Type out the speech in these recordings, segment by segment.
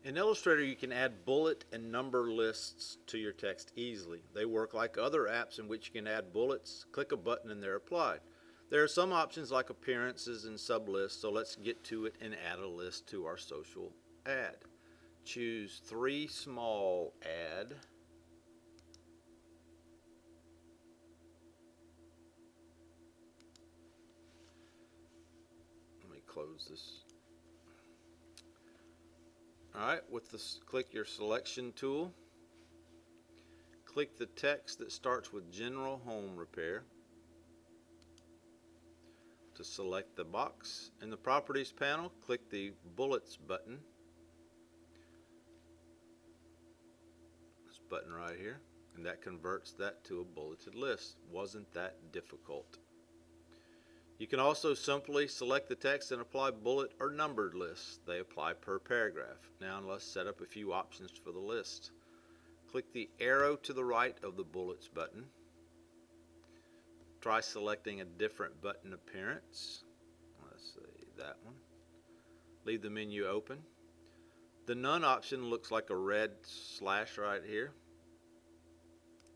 In Illustrator, you can add bullet and number lists to your text easily. They work like other apps in which you can add bullets, click a button, and they're applied. There are some options like appearances and sublists, so let's get to it and add a list to our social ad. Choose 3 small add. Let me close this. Alright, with this, click your selection tool. Click the text that starts with General Home Repair to select the box. In the Properties panel, click the Bullets button. This button right here, and that converts that to a bulleted list. Wasn't that difficult? You can also simply select the text and apply bullet or numbered lists. They apply per paragraph. Now let's set up a few options for the list. Click the arrow to the right of the bullets button. Try selecting a different button appearance. Let's see, that one. Leave the menu open. The none option looks like a red slash right here.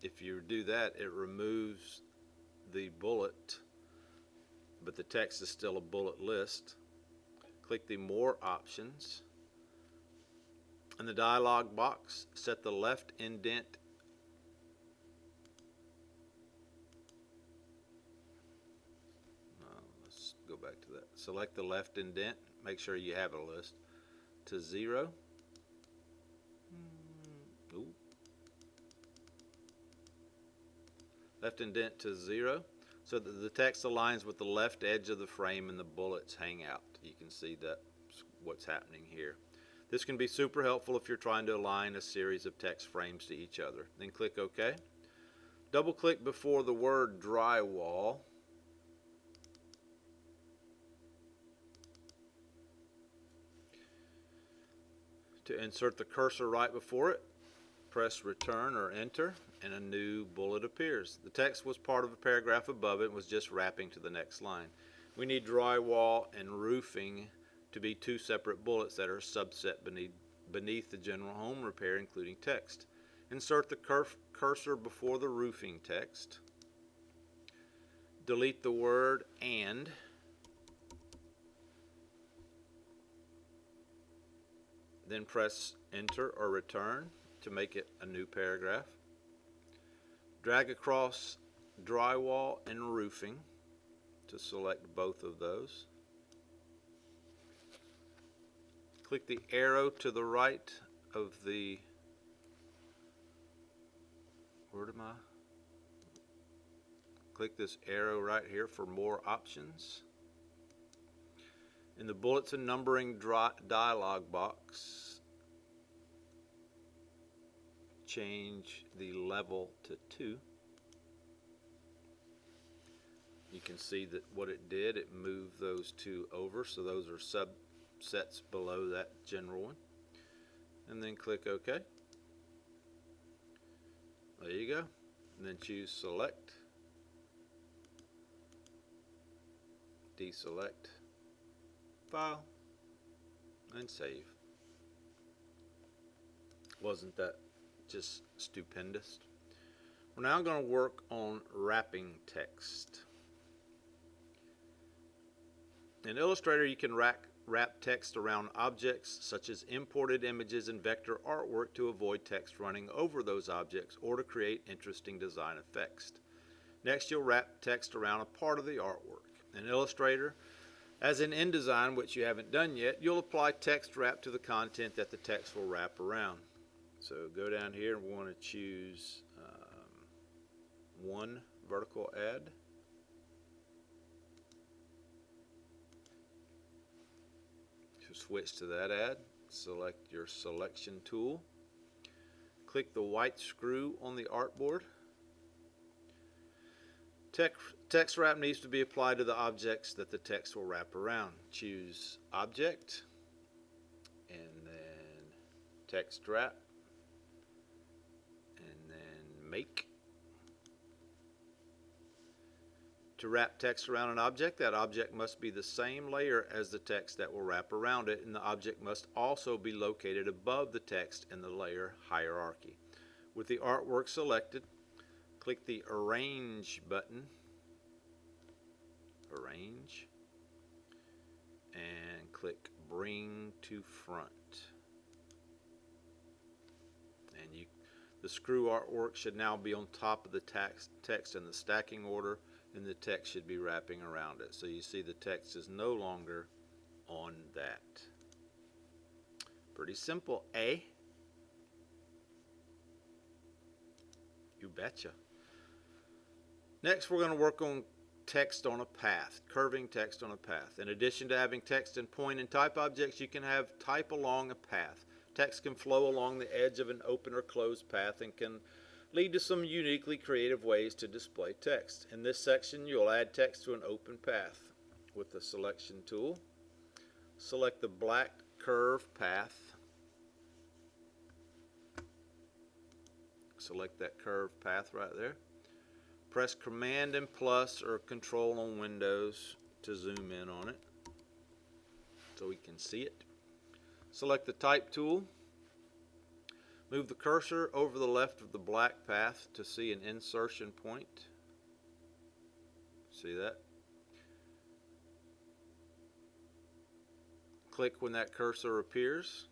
If you do that, it removes the bullet, but the text is still a bullet list. Click the More options. In the dialog box, set the left indent let's go back to that. Select the left indent, make sure you have a list, to 0. Ooh. Left indent to 0, so that the text aligns with the left edge of the frame and the bullets hang out. You can see that's what's happening here. This can be super helpful if you're trying to align a series of text frames to each other. Then click OK. Double click before the word drywall. To insert the cursor right before it, press return or enter and a new bullet appears. The text was part of a paragraph above it and was just wrapping to the next line. We need drywall and roofing to be 2 separate bullets that are subset beneath the general home repair, including text. Insert the cursor before the roofing text. Delete the word and. Then press enter or return to make it a new paragraph. Drag across drywall and roofing to select both of those. Click the arrow to the right of the, where am I? Click this arrow right here for more options. In the bullets and numbering dialog box, change the level to 2. You can see that what it did, it moved those 2 over, so those are subsets below that general one. And then click OK. There you go. And then choose select, deselect, file, and save. Wasn't that just stupendous? We're now going to work on wrapping text. In Illustrator, you can wrap text around objects such as imported images and vector artwork to avoid text running over those objects or to create interesting design effects. Next, you'll wrap text around a part of the artwork. In Illustrator, as in InDesign, which you haven't done yet, you'll apply text wrap to the content that the text will wrap around. So go down here and we want to choose one vertical add. To switch to that add, select your selection tool. Click the white screw on the artboard. Text wrap needs to be applied to the objects that the text will wrap around. Choose Object, and then Text Wrap, and then Make. To wrap text around an object, that object must be the same layer as the text that will wrap around it, and the object must also be located above the text in the layer hierarchy. With the artwork selected, click the Arrange button, Arrange, and click Bring to Front. And the screw artwork should now be on top of the text in the stacking order, and the text should be wrapping around it. So you see the text is no longer on that. Pretty simple, eh? You betcha. Next, we're going to work on text on a path, curving text on a path. In addition to having text and point and type objects, you can have type along a path. Text can flow along the edge of an open or closed path and can lead to some uniquely creative ways to display text. In this section, you'll add text to an open path. With the selection tool, select the black curve path. Select that curved path right there. Press Command and plus or Control on Windows to zoom in on it so we can see it. Select the Type tool. Move the cursor over the left of the black path to see an insertion point. See that? Click when that cursor appears.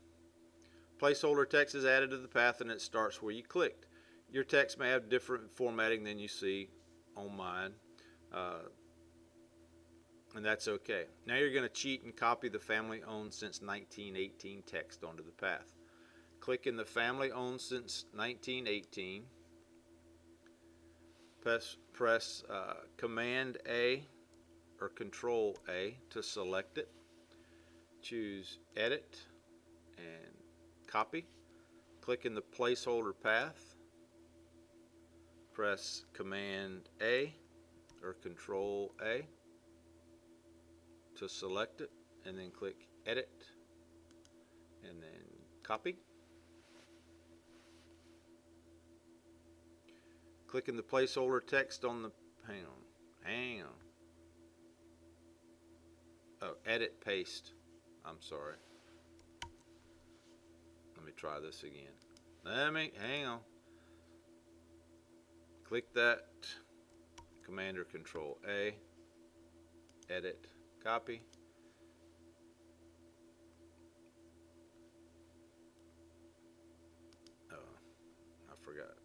Placeholder text is added to the path and it starts where you clicked. Your text may have different formatting than you see on mine, and that's okay. Now you're going to cheat and copy the family owned since 1918 text onto the path. Click in the family owned since 1918. Press Command A or Control A to select it. Choose Edit and Copy. Click in the placeholder path. Press Command A or Control A to select it, and then click Edit and then Copy. Click in the placeholder text on the, hang on. Oh, Edit Paste. I'm sorry. Let me try this again. Hang on. Click that, Command or Control A, Edit, Copy. Oh, I forgot.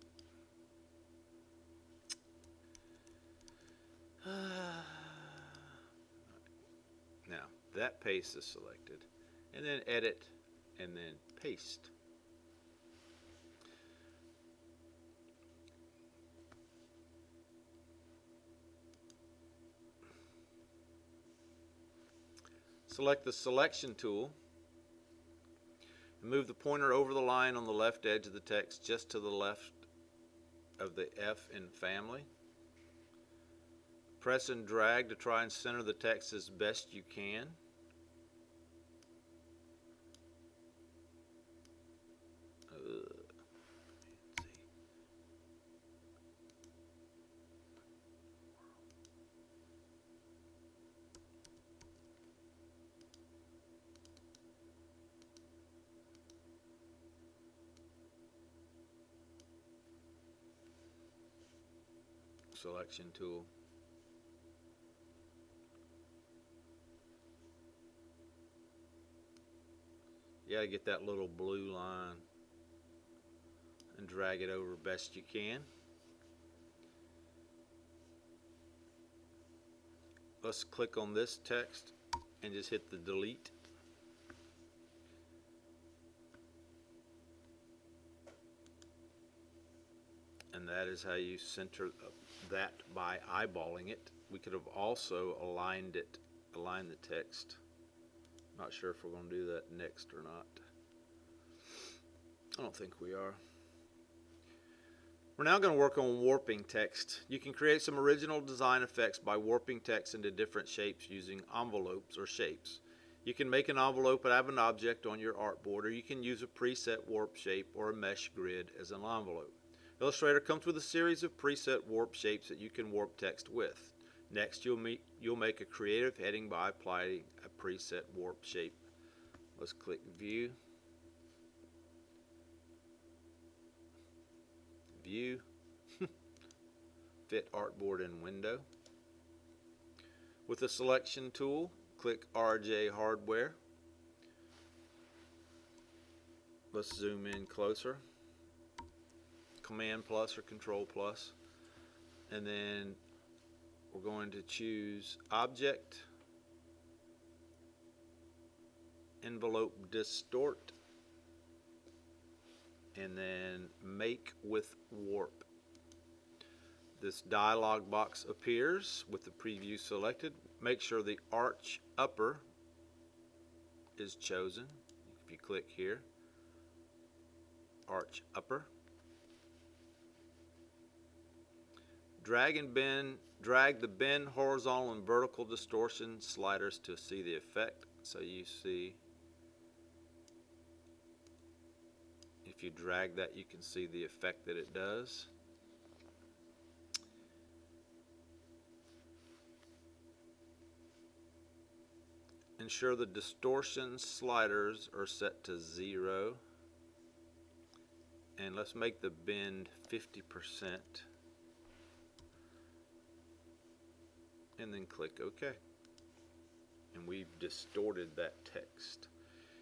Now, that paste is selected, and then Edit, and then Paste. Select the Selection tool and move the pointer over the line on the left edge of the text just to the left of the F in family. Press and drag to try and center the text as best you can. Selection tool. You gotta get that little blue line and drag it over best you can. Let's click on this text and just hit the delete. And that is how you center that by eyeballing it. We could have also aligned the text. Not sure if we're going to do that next or not. I don't think we are. We're now going to work on warping text. You can create some original design effects by warping text into different shapes using envelopes or shapes. You can make an envelope out of an object on your artboard, or you can use a preset warp shape or a mesh grid as an envelope. Illustrator comes with a series of preset warp shapes that you can warp text with. Next, you'll make a creative heading by applying a preset warp shape. Let's click View, View, Fit Artboard in Window. With the Selection tool, click RJ Hardware. Let's zoom in closer. Command plus or Control plus, and then we're going to choose Object, Envelope Distort, and then Make with Warp. This dialog box appears with the preview selected. Make sure the arch upper is chosen. If you click here, arch upper. Drag the bend, horizontal, and vertical distortion sliders to see the effect. So you see, if you drag that, you can see the effect that it does. Ensure the distortion sliders are set to 0. And let's make the bend 50%. And then click OK. And we've distorted that text.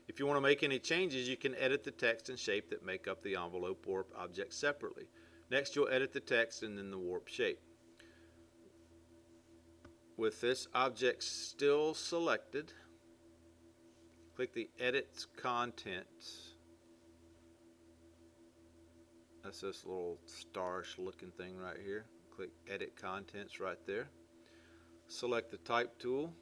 If you want to make any changes, you can edit the text and shape that make up the envelope warp object separately. Next, you'll edit the text and then the warp shape. With this object still selected, click the Edit Contents. That's this little starish looking thing right here. Click Edit Contents right there. Select the Type tool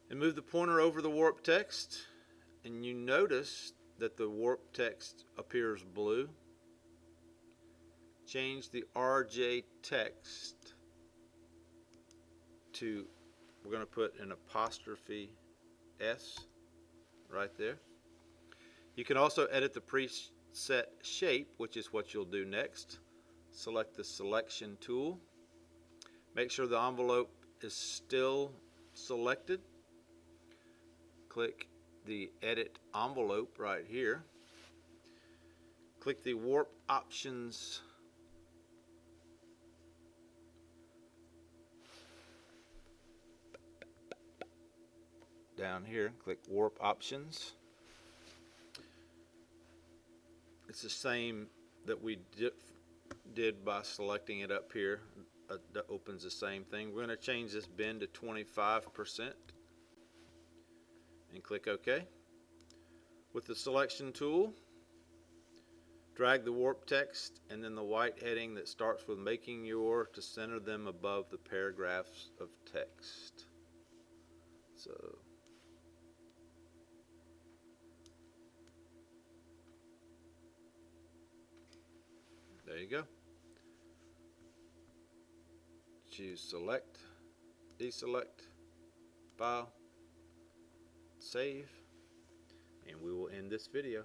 and move the pointer over the warp text, and you notice that the warp text appears blue. Change the RJ text to, we're going to put an apostrophe S right there. You can also edit the preset shape, which is what you'll do next. Select the Selection tool. Make sure the envelope is still selected. Click the Edit Envelope right here. Click the Warp Options down here. Click Warp Options. It's the same that we did by selecting it up here. That opens the same thing. We're going to change this bend to 25% and click OK. With the Selection tool, drag the warp text and then the white heading that starts with making your to center them above the paragraphs of text. So there you go. Choose Select, Deselect, File, Save, and we will end this video.